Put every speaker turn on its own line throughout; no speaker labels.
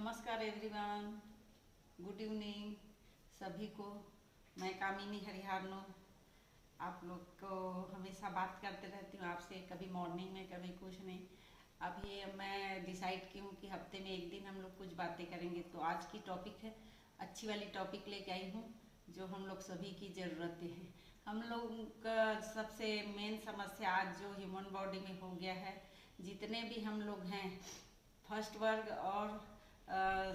नमस्कार everyone, good evening सभी को। मैं कामिनी हरिहारनो आप लोग को हमेशा बात करते रहती हूँ आपसे, कभी मॉर्निंग में कभी कुछ नहीं। अभी मैं डिसाइड की हूँ कि हफ्ते में एक दिन हम लोग कुछ बातें करेंगे। तो आज की टॉपिक है, अच्छी वाली टॉपिक लेके आई हूँ जो हम लोग सभी की ज़रूरतें हैं। हम लोग का सबसे मेन समस्या आज जो ह्यूमन बॉडी में हो गया है, जितने भी हम लोग हैं, फर्स्ट वर्ग और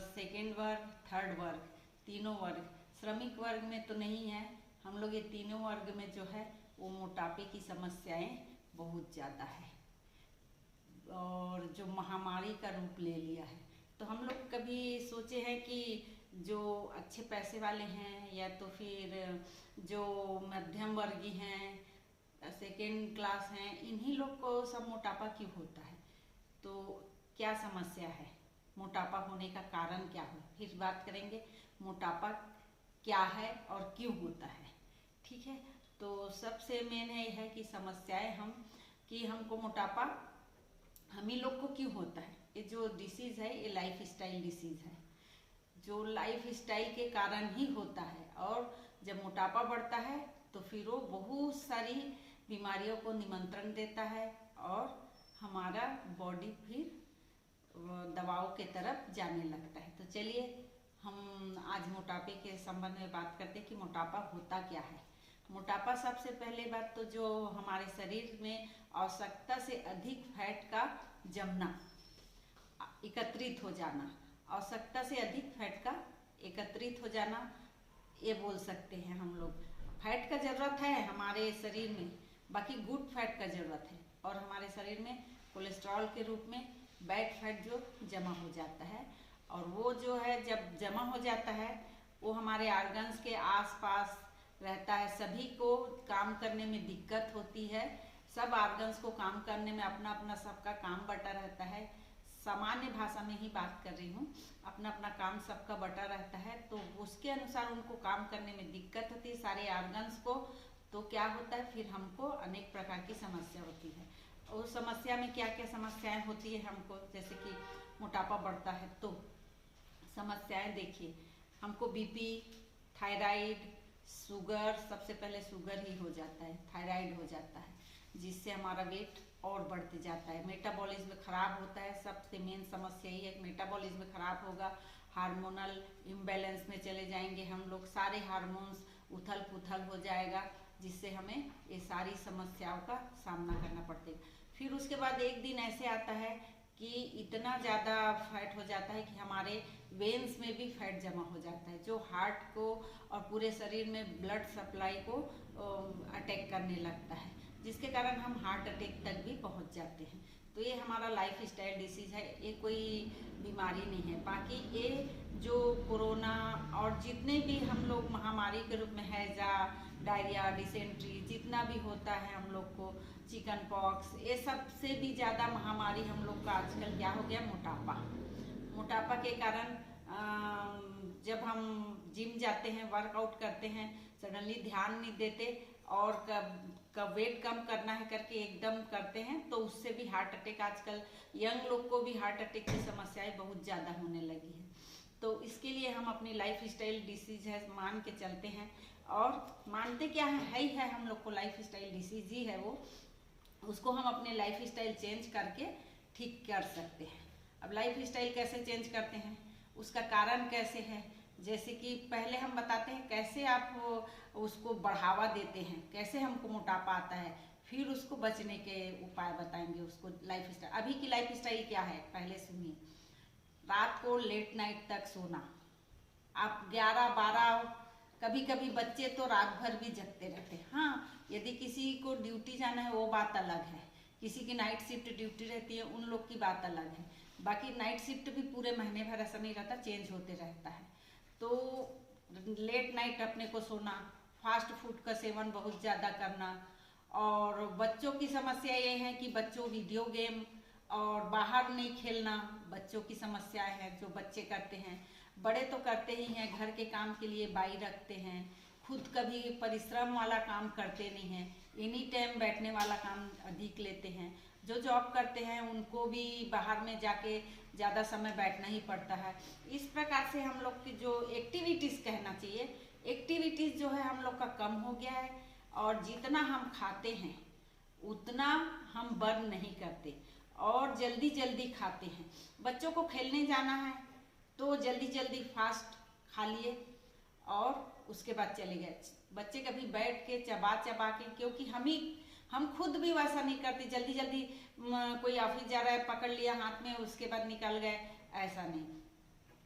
सेकेंड वर्ग, थर्ड वर्ग, तीनों वर्ग, श्रमिक वर्ग में तो नहीं है। हम लोग ये तीनों वर्ग में जो है वो मोटापे की समस्याएं बहुत ज़्यादा है और जो महामारी का रूप ले लिया है। तो हम लोग कभी सोचे हैं कि जो अच्छे पैसे वाले हैं या तो फिर जो मध्यम वर्गीय हैं, सेकेंड क्लास हैं, इन्हीं लोग को सब मोटापा क्यों होता है। तो क्या समस्या है, मोटापा होने का कारण क्या है, फिर बात करेंगे मोटापा क्या है और क्यों होता है। ठीक है, तो सबसे मेन है कि समस्याएं हम कि हमको मोटापा हम ही लोग को क्यों होता है। ये जो डिसीज़ है ये लाइफ स्टाइल डिसीज़ है, जो लाइफ स्टाइल के कारण ही होता है। और जब मोटापा बढ़ता है तो फिर वो बहुत सारी बीमारियों को निमंत्रण देता है और हमारा बॉडी फिर दवाओं के तरफ जाने लगता है। तो चलिए हम आज मोटापे के संबंध में बात करते हैं कि मोटापा होता क्या है। मोटापा सबसे पहले बात तो जो हमारे शरीर में आवश्यकता से अधिक फैट का जमना, एकत्रित हो जाना, आवश्यकता से अधिक फैट का एकत्रित हो जाना, ये बोल सकते हैं हम लोग। फैट का ज़रूरत है हमारे शरीर में, बाकी गुड फैट का ज़रूरत है। और हमारे शरीर में कोलेस्ट्रॉल के रूप में बैड फैट जो जमा हो जाता है, और वो जो है जब जमा हो जाता है वो हमारे आर्गन्स के आसपास रहता है। सभी को काम करने में दिक्कत होती है, सब आर्गन्स को काम करने में अपना अपना सबका काम बटा रहता है। सामान्य भाषा में ही बात कर रही हूँ, अपना अपना काम सबका बटा रहता है, तो उसके अनुसार उनको काम करने में दिक्कत होती है सारे आर्गन्स को। तो क्या होता है, फिर हमको अनेक प्रकार की समस्या होती है। उस समस्या में क्या क्या समस्याएं होती है हमको, जैसे कि मोटापा बढ़ता है तो समस्याएं देखिए, हमको बीपी, थायराइड, शुगर, सबसे पहले शुगर ही हो जाता है, थायराइड हो जाता है, जिससे हमारा वेट और बढ़ते जाता है। मेटाबॉलिज्म खराब होता है, सबसे मेन समस्या यही है, मेटाबॉलिज्म खराब होगा, हार्मोनल इम्बैलेंस में चले जाएंगे हम लोग, सारे हार्मोन्स उथल पुथल हो जाएगा, जिससे हमें ये सारी समस्याओं का सामना करना पड़ेगा। फिर उसके बाद एक दिन ऐसे आता है कि इतना ज़्यादा फैट हो जाता है कि हमारे वेन्स में भी फैट जमा हो जाता है, जो हार्ट को और पूरे शरीर में ब्लड सप्लाई को अटैक करने लगता है, जिसके कारण हम हार्ट अटैक तक भी पहुंच जाते हैं। तो ये हमारा लाइफ स्टाइल डिसीज़ है, ये कोई बीमारी नहीं है। बाकी ये जो कोरोना और जितने भी हम लोग महामारी के रूप में हैजा, डायरिया, डिसेंट्री, जितना भी होता है हम लोग को, चिकन पॉक्स, ये सबसे भी ज़्यादा महामारी हम लोग का आजकल क्या हो गया, मोटापा। मोटापा के कारण जब हम जिम जाते हैं, वर्कआउट करते हैं, सडनली ध्यान नहीं देते और कब वेट कम करना है करके एकदम करते हैं, तो उससे भी हार्ट अटैक, आजकल यंग लोग को भी हार्ट अटैक की समस्याएं बहुत ज़्यादा होने लगी है। तो इसके लिए हम अपनी लाइफ स्टाइल डिसीज है मान के चलते हैं, और मानते क्या है ही है, हम लोग को लाइफ स्टाइल डिसीज ही है वो, उसको हम अपने लाइफ स्टाइल चेंज करके ठीक कर सकते हैं। अब लाइफ स्टाइल कैसे चेंज करते हैं, उसका कारण कैसे है, जैसे कि पहले हम बताते हैं कैसे आप उसको बढ़ावा देते हैं, कैसे हमको मोटापा आता है, फिर उसको बचने के उपाय बताएंगे। उसको लाइफ स्टाइल, अभी की लाइफ स्टाइल क्या है पहले सुनिए। रात को लेट नाइट तक सोना, आप 11-12, कभी कभी बच्चे तो रात भर भी जगते रहते हैं। हाँ, यदि किसी को ड्यूटी जाना है वो बात अलग है, किसी की नाइट शिफ्ट ड्यूटी रहती है, उन लोग की बात अलग है। बाकी नाइट शिफ्ट भी पूरे महीने भर ऐसा नहीं रहता, चेंज होते रहता है। तो लेट नाइट अपने को सोना, फास्ट फूड का सेवन बहुत ज़्यादा करना, और बच्चों की समस्या ये है कि बच्चों वीडियो गेम और बाहर नहीं खेलना, बच्चों की समस्याएं हैं जो बच्चे करते हैं। बड़े तो करते ही हैं, घर के काम के लिए बाई रखते हैं, खुद कभी परिश्रम वाला काम करते नहीं हैं, एनी टाइम बैठने वाला काम अधिक लेते हैं। जो जॉब करते हैं उनको भी बाहर में जाके ज़्यादा समय बैठना ही पड़ता है। इस प्रकार से हम लोग की जो एक्टिविटीज़ कहना चाहिए, एक्टिविटीज़ जो है हम लोग का कम हो गया है, और जितना हम खाते हैं उतना हम बर्न नहीं करते और जल्दी जल्दी खाते हैं। बच्चों को खेलने जाना है तो जल्दी जल्दी फास्ट खा लिए और उसके बाद चले गए। बच्चे कभी बैठ के चबा चबा के, क्योंकि हम खुद भी वैसा नहीं करते, जल्दी जल्दी कोई ऑफिस जा रहा है पकड़ लिया हाथ में, उसके बाद निकल गए, ऐसा नहीं।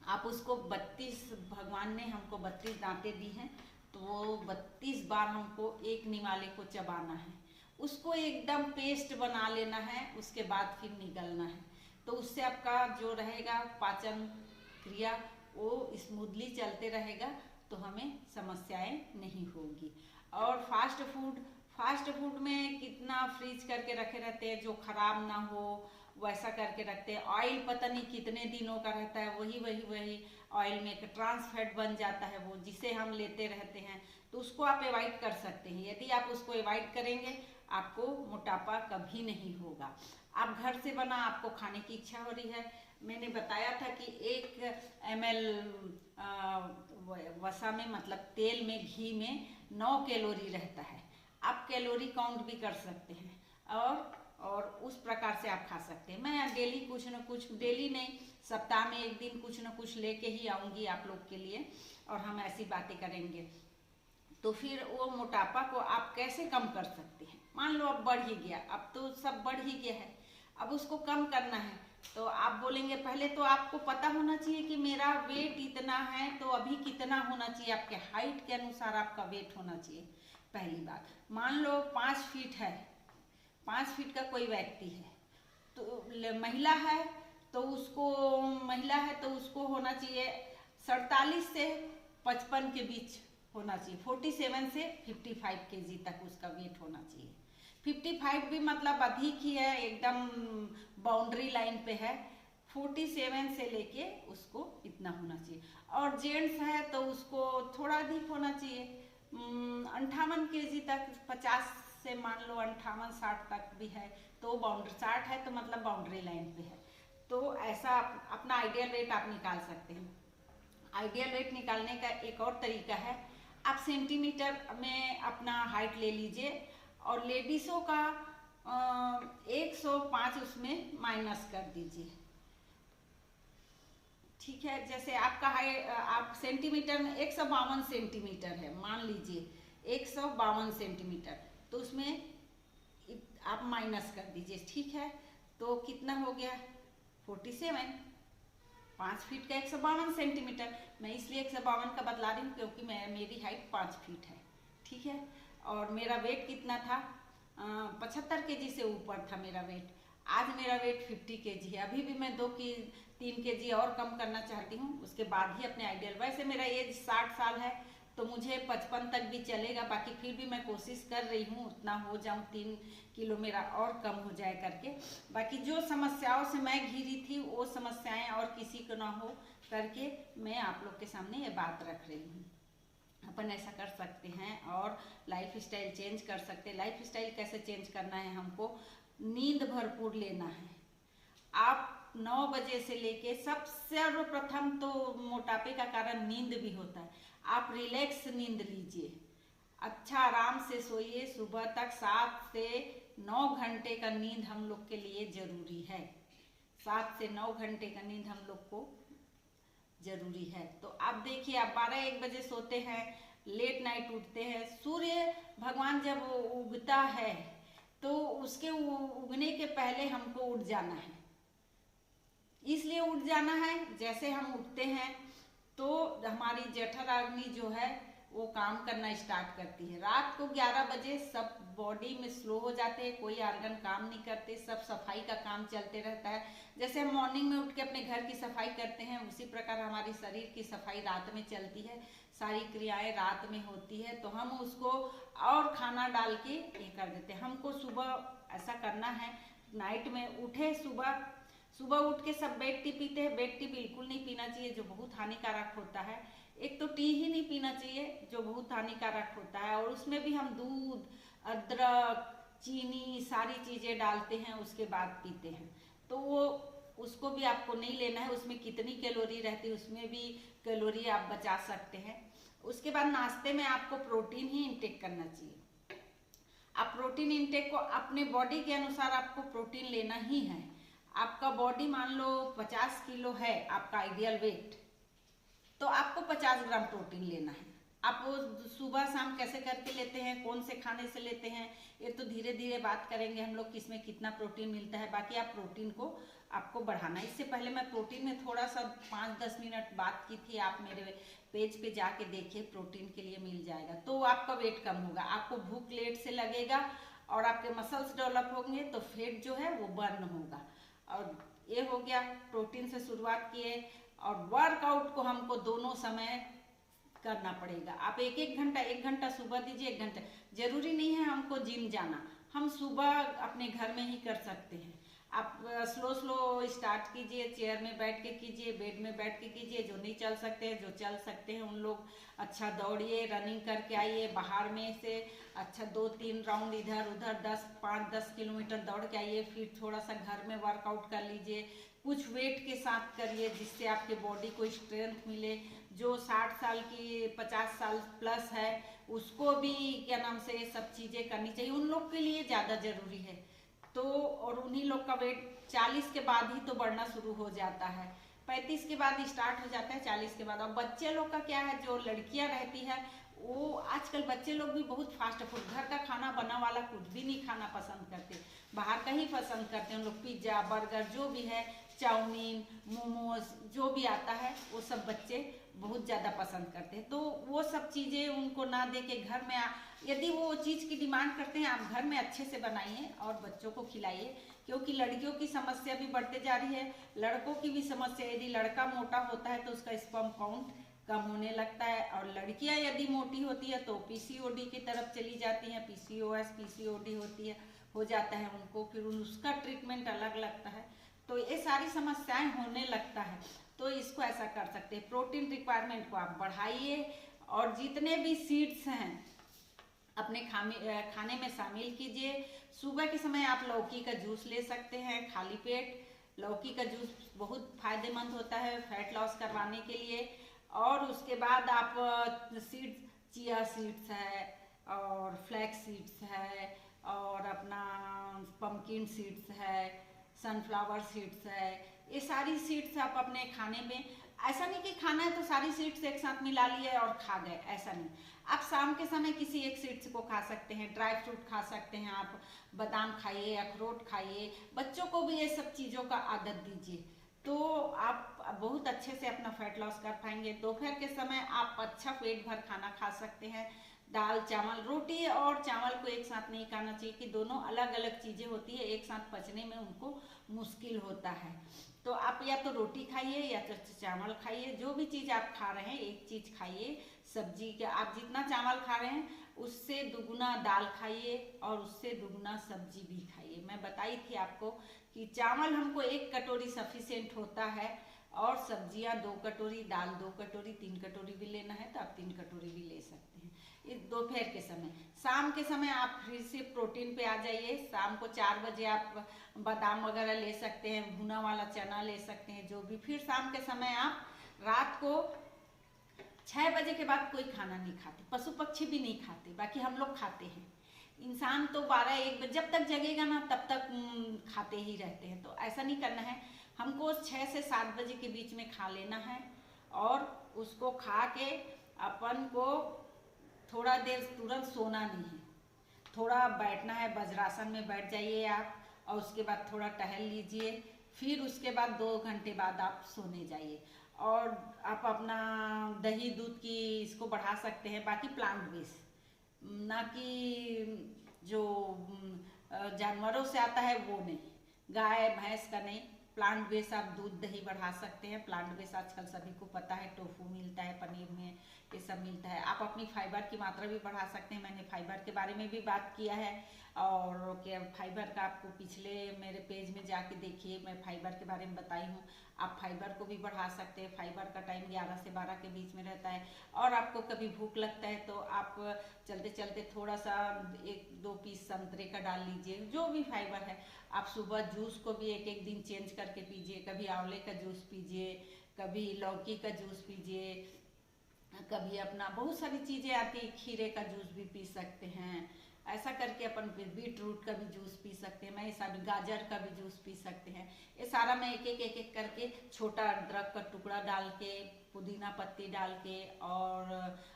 आप उसको 32 भगवान ने हमको 32 दांतें दी हैं, तो वो 32 बार हमको एक निवाले को चबाना है, उसको एकदम पेस्ट बना लेना है, उसके बाद फिर निगलना है। तो उससे आपका जो रहेगा पाचन क्रिया वो स्मूथली चलते रहेगा, तो हमें समस्याएं नहीं होगी। और फास्ट फूड में कितना फ्रीज करके रखे रहते हैं, जो खराब ना हो वैसा करके रखते हैं। ऑयल पता नहीं कितने दिनों का रहता है, वही ऑयल में ट्रांस फैट बन जाता है वो, जिसे हम लेते रहते हैं। तो उसको आप अवॉइड कर सकते हैं। यदि आप उसको अवॉइड करेंगे आपको मोटापा कभी नहीं होगा। आप घर से बना आपको खाने की इच्छा हो रही है, मैंने बताया था कि 1 ml वसा में, मतलब तेल में, घी में 9 कैलोरी रहता है। आप कैलोरी काउंट भी कर सकते हैं और उस प्रकार से आप खा सकते हैं। मैं डेली कुछ न कुछ, डेली नहीं, सप्ताह में 1 दिन कुछ न कुछ लेके ही आऊँगी आप लोग के लिए, और हम ऐसी बातें करेंगे। तो फिर वो मोटापा को आप कैसे कम कर सकते हैं? मान लो अब बढ़ ही गया, अब तो सब बढ़ ही गया है, अब उसको कम करना है। तो आप बोलेंगे पहले तो आपको पता होना चाहिए कि मेरा वेट इतना है, तो अभी कितना होना चाहिए, आपके हाइट के अनुसार आपका वेट होना चाहिए। पहली बात, मान लो 5 फीट है, 5 फीट का कोई व्यक्ति है, तो महिला है तो उसको होना चाहिए 47 से 55 के बीच होना चाहिए। 47 से 55 kg तक उसका वेट होना चाहिए। 55 भी मतलब अधिक ही है, एकदम बाउंड्री लाइन पे है। 47 से लेके उसको इतना होना चाहिए। और जेंट्स है तो उसको थोड़ा अधिक होना चाहिए, 58 kg तक। 50 से मान लो 58-60 तक भी है तो बाउंड्री, 60 है तो मतलब बाउंड्री लाइन पे है। तो ऐसा अपना आइडियल वेट आप निकाल सकते हैं। आइडियल वेट निकालने का एक और तरीका है, आप सेंटीमीटर में अपना हाइट ले लीजिए और लेडीज़ों का 105 उसमें माइनस कर दीजिए। ठीक है, जैसे आपका आप सेंटीमीटर में 152 सेंटीमीटर है, मान लीजिए 152 सेंटीमीटर, तो उसमें आप माइनस कर दीजिए। ठीक है, तो कितना हो गया? 47। 5 फीट का 152 सेंटीमीटर। मैं इसलिए 152 का बतला रही हूँ क्योंकि मेरी हाइट 5 फीट है। ठीक है, और मेरा वेट कितना था? 75 kg से ऊपर था मेरा वेट। आज मेरा वेट 50 kg है। अभी भी मैं 2-3 kg और कम करना चाहती हूँ, उसके बाद ही अपने आइडियल। वैसे मेरा एज 60 साल है तो मुझे 55 तक भी चलेगा, बाकी फिर भी मैं कोशिश कर रही हूँ उतना हो जाऊँ, 3 किलो मेरा और कम हो जाए करके। बाकी जो समस्याओं से मैं घिरी थी वो समस्याएं और किसी को ना हो करके मैं आप लोग के सामने ये बात रख रही हूँ। अपन ऐसा कर सकते हैं और लाइफ स्टाइल चेंज कर सकते हैं। लाइफ स्टाइल कैसे चेंज करना है? हमको नींद भरपूर लेना है। आप 9 बजे से लेके, सबसे सर्वप्रथम तो मोटापे का कारण नींद भी होता है। आप रिलैक्स नींद लीजिए, अच्छा आराम से सोइए। सुबह तक 7 से 9 घंटे का नींद हम लोग के लिए जरूरी है। 7 से 9 घंटे का नींद हम लोग को जरूरी है। तो आप देखिए, आप 12-1 बजे सोते हैं, लेट नाइट उठते हैं। सूर्य भगवान जब उगता है तो उसके उगने के पहले हमको उठ जाना है। इसलिए उठ जाना है, जैसे हम उठते हैं तो हमारी जठराग्नि जो है वो काम करना स्टार्ट करती है। रात को 11 बजे सब बॉडी में स्लो हो जाते हैं, कोई ऑर्गन काम नहीं करते, सब सफाई का काम चलते रहता है। जैसे हम मॉर्निंग में उठ के अपने घर की सफाई करते हैं, उसी प्रकार हमारी शरीर की सफाई रात में चलती है। सारी क्रियाएं रात में होती है, तो हम उसको और खाना डाल के ये कर देते हैं। हमको सुबह ऐसा करना है, नाइट में उठे, सुबह उठ के सब बेड टी पीते हैं। बेड टी बिल्कुल नहीं पीना चाहिए, जो बहुत हानिकारक होता है। एक तो टी ही नहीं पीना चाहिए जो बहुत हानिकारक होता है, और उसमें भी हम दूध, अदरक, चीनी सारी चीज़ें डालते हैं, उसके बाद पीते हैं। तो वो उसको भी आपको नहीं लेना है। उसमें कितनी कैलोरी रहती है, उसमें भी कैलोरी आप बचा सकते हैं। उसके बाद नाश्ते में आपको प्रोटीन ही इंटेक करना चाहिए। आप प्रोटीन इंटेक को अपने बॉडी के अनुसार आपको प्रोटीन लेना ही है। आपका बॉडी मान लो 50 किलो है आपका आइडियल वेट, तो आपको 50 ग्राम प्रोटीन लेना है। आप वो सुबह शाम कैसे करके लेते हैं, कौन से खाने से लेते हैं, ये तो धीरे धीरे बात करेंगे हम लोग किसमें कितना प्रोटीन मिलता है। बाकी आप प्रोटीन को आपको बढ़ाना है। इससे पहले मैं प्रोटीन में थोड़ा सा 5-10 मिनट बात की थी, आप मेरे पेज पे जाके देखिए, प्रोटीन के लिए मिल जाएगा। तो आपका वेट कम होगा, आपको भूख लेट से लगेगा और आपके मसल्स डेवलप होंगे, तो फैट जो है वो बर्न होगा। और ये हो गया, प्रोटीन से शुरुआत किए। और वर्कआउट को हमको दोनों समय करना पड़ेगा। आप एक घंटा सुबह दीजिए, 1 घंटा। जरूरी नहीं है हमको जिम जाना, हम सुबह अपने घर में ही कर सकते हैं। आप स्लो स्लो स्टार्ट कीजिए, चेयर में बैठ के कीजिए, बेड में बैठ के कीजिए। जो नहीं चल सकते हैं, जो चल सकते हैं उन लोग अच्छा दौड़िए, रनिंग करके आइए बाहर में से। अच्छा 2-3 राउंड इधर उधर 5-10 किलोमीटर दौड़ के आइए। फिर थोड़ा सा घर में वर्कआउट कर लीजिए, कुछ वेट के साथ करिए जिससे आपके बॉडी को स्ट्रेंथ मिले। जो 60 साल की 50 साल प्लस है उसको भी क्या नाम से ये सब चीज़ें करनी चाहिए, उन लोग के लिए ज़्यादा जरूरी है। तो और उन्हीं लोग का वेट 40 के बाद ही तो बढ़ना शुरू हो जाता है, 35 के बाद स्टार्ट हो जाता है, 40 के बाद। और बच्चे लोग का क्या है, जो लड़कियां रहती है वो आजकल बच्चे लोग भी बहुत फास्ट फूड, घर का खाना बना वाला कुछ भी नहीं खाना पसंद करते, बाहर का ही पसंद करते हैं। उन लोग पिज्जा बर्गर जो भी है, चाउमीन मोमोज जो भी आता है वो सब बच्चे बहुत ज़्यादा पसंद करते हैं। तो वो सब चीज़ें उनको ना दे के घर में यदि वो चीज़ की डिमांड करते हैं, आप घर में अच्छे से बनाइए और बच्चों को खिलाइए। क्योंकि लड़कियों की समस्या भी बढ़ते जा रही है, लड़कों की भी समस्या। यदि लड़का मोटा होता है तो उसका स्पर्म काउंट कम होने लगता है, और लड़कियां यदि मोटी होती है तो पीसीओडी की तरफ चली जाती हैं, पीसीओएस पीसीओडी होती है, हो जाता है उनको, फिर उसका ट्रीटमेंट अलग लगता है। तो ये सारी समस्याएं होने लगता है। तो इसको ऐसा कर सकते हैं, प्रोटीन रिक्वायरमेंट को आप बढ़ाइए और जितने भी सीड्स हैं अपने खाने में शामिल कीजिए। सुबह के समय आप लौकी का जूस ले सकते हैं खाली पेट। लौकी का जूस बहुत फायदेमंद होता है फैट लॉस करवाने के लिए। और उसके बाद आप सीड्स, चिया सीड्स है और फ्लैक्स सीड्स है और अपना पंपकिन सीड्स है, सनफ्लावर सीड्स है, ये सारी सीड्स आप अपने खाने में, ऐसा नहीं कि खाना है तो सारी सीड्स एक साथ मिला लिए और खा गए, ऐसा नहीं। आप शाम के समय किसी एक सीड्स को खा सकते हैं, ड्राई फ्रूट खा सकते हैं, आप बादाम खाइए, अखरोट खाइए, बच्चों को भी ये सब चीज़ों का आदत दीजिए, तो आप बहुत अच्छे से अपना फैट लॉस कर पाएंगे। दोपहर के समय आप अच्छा पेट भर खाना खा सकते हैं। दाल चावल, रोटी और चावल को एक साथ नहीं खाना चाहिए कि दोनों अलग अलग चीज़ें होती है, एक साथ पचने में उनको मुश्किल होता है। तो आप या तो रोटी खाइए या तो चावल खाइए, जो भी चीज़ आप खा रहे हैं एक चीज़ खाइए। सब्जी के आप जितना चावल खा रहे हैं उससे दुगुना दाल खाइए और उससे दुगुना सब्जी भी खाइए। मैं बताई थी आपको कि चावल हमको 1 कटोरी सफिशिएंट होता है और सब्जियां 2 कटोरी, दाल 2 कटोरी, 3 कटोरी भी लेना है तो आप 3 कटोरी भी ले सकते हैं। इस दोपहर के समय, शाम के समय आप फिर से प्रोटीन पे आ जाइए। शाम को 4 बजे आप बादाम वगैरह ले सकते हैं, भुना वाला चना ले सकते हैं, जो भी। फिर शाम के समय आप रात को 6 बजे के बाद कोई खाना नहीं खाते, पशु पक्षी भी नहीं खाते, बाकी हम लोग खाते हैं। इंसान तो 12-1 बजे जब तक जगेगा ना तब तक खाते ही रहते हैं। तो ऐसा नहीं करना है, हमको 6 से 7 बजे के बीच में खा लेना है और उसको खा के अपन को थोड़ा देर तुरंत सोना नहीं है, थोड़ा बैठना है, वज्रासन में बैठ जाइए आप और उसके बाद थोड़ा टहल लीजिए। फिर उसके बाद 2 घंटे बाद आप सोने जाइए। और आप अपना दही दूध की इसको बढ़ा सकते हैं, बाकी प्लांट बेस्ड, ना कि जो जानवरों से आता है वो नहीं, गाय भैंस का नहीं, प्लांट बेस आप दूध दही बढ़ा सकते हैं। प्लांट बेस आजकल सभी को पता है, टोफू मिलता है, पनीर में ये सब मिलता है। आप अपनी फाइबर की मात्रा भी बढ़ा सकते हैं। मैंने फाइबर के बारे में भी बात किया है, और क्या फाइबर का आपको पिछले मेरे पेज में जाके देखिए, मैं फाइबर के बारे में बताई हूँ। आप फाइबर को भी बढ़ा सकते हैं। फाइबर का टाइम 11 से 12 के बीच में रहता है। और आपको कभी भूख लगता है तो आप चलते चलते थोड़ा सा 1-2 पीस संतरे का डाल लीजिए, जो भी फाइबर है। आप सुबह जूस को भी एक एक दिन चेंज करके पीजिए। कभी आंवले का जूस पीजिए, कभी लौकी का जूस पीजिए, कभी अपना बहुत सारी चीज़ें आती है, खीरे का जूस भी पी सकते हैं। ऐसा करके अपन बीट रूट का भी जूस पी सकते हैं। मैं ऐसा भी गाजर का भी जूस पी सकते हैं। ये सारा मैं एक एक करके, छोटा अदरक का टुकड़ा डाल के, पुदीना पत्ती डाल के, और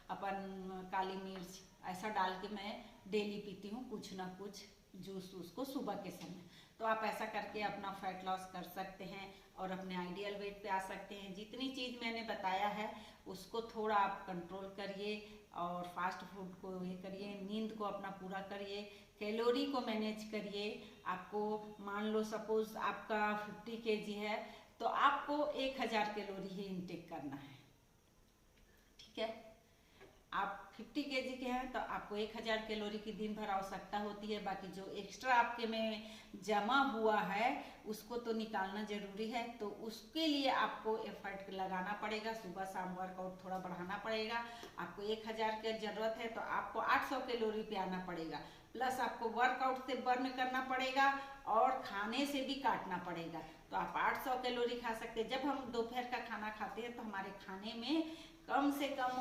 अपन काली मिर्च ऐसा डाल के मैं डेली पीती हूँ कुछ ना कुछ जूस उसको सुबह के समय। तो आप ऐसा करके अपना फैट लॉस कर सकते हैं और अपने आइडियल वेट पे आ सकते हैं। जितनी चीज़ मैंने बताया है उसको थोड़ा आप कंट्रोल करिए, और फास्ट फूड को ये करिए, नींद को अपना पूरा करिए, कैलोरी को मैनेज करिए। आपको मान लो सपोज आपका 50 kg है तो आपको 1000 कैलोरी ही इंटेक करना है, ठीक है। आप 50 kg के हैं तो आपको 1000 कैलोरी की दिन भर आवश्यकता होती है। बाकी जो एक्स्ट्रा आपके में जमा हुआ है उसको तो निकालना जरूरी है। तो उसके लिए आपको एफर्ट लगाना पड़ेगा, सुबह शाम वर्कआउट थोड़ा बढ़ाना पड़ेगा। आपको 1000 की जरूरत है तो आपको 800 कैलोरी पे आना पड़ेगा। प्लस आपको वर्कआउट से बर्न करना पड़ेगा और खाने से भी काटना पड़ेगा। तो आप 800 कैलोरी खा सकते हैं। जब हम दोपहर का खाना खाते हैं तो हमारे खाने में कम से कम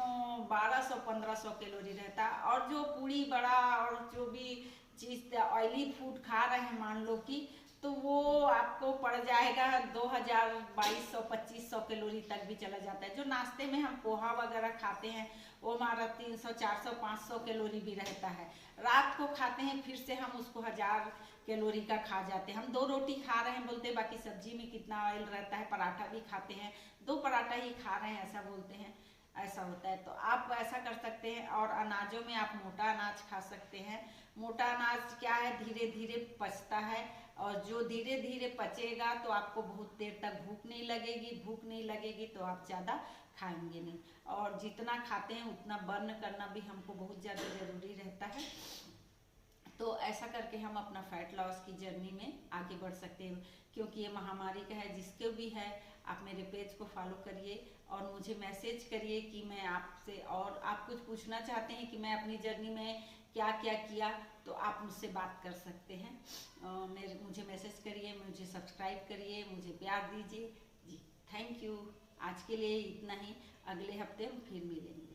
1200-1500 कैलोरी रहता है। और जो पूड़ी बड़ा और जो भी चीज़ ऑयली फूड खा रहे हैं मान लो कि, तो वो आपको पड़ जाएगा 2000, 2200, 2500 कैलोरी तक भी चला जाता है। जो नाश्ते में हम पोहा वगैरह खाते हैं वो हमारा 300, 400, 500 कैलोरी भी रहता है। रात को खाते हैं फिर से हम उसको 1000 कैलोरी का खा जाते हैं। हम 2 रोटी खा रहे हैं बोलते हैं, बाकी सब्जी में कितना ऑयल रहता है। पराठा भी खाते हैं, 2 पराठा ही खा रहे हैं ऐसा बोलते हैं, ऐसा होता है। तो आप ऐसा कर सकते हैं। और अनाजों में आप मोटा अनाज खा सकते हैं। मोटा अनाज क्या है, धीरे धीरे पचता है, और जो धीरे धीरे पचेगा तो आपको बहुत देर तक भूख नहीं लगेगी। भूख नहीं लगेगी तो आप ज़्यादा खाएंगे नहीं। और जितना खाते हैं उतना बर्न करना भी हमको बहुत ज़्यादा ज़रूरी रहता है। तो ऐसा करके हम अपना फैट लॉस की जर्नी में आगे बढ़ सकते हैं। क्योंकि ये महामारी का है, जिसके भी है आप मेरे पेज को फॉलो करिए और मुझे मैसेज करिए कि मैं आपसे, और आप कुछ पूछना चाहते हैं कि मैं अपनी जर्नी में क्या क्या किया, तो आप मुझसे बात कर सकते हैं। मुझे मैसेज करिए, मुझे सब्सक्राइब करिए, मुझे प्यार दीजिए जी। Thank you. आज के लिए इतना ही, अगले हफ्ते हम फिर मिलेंगे।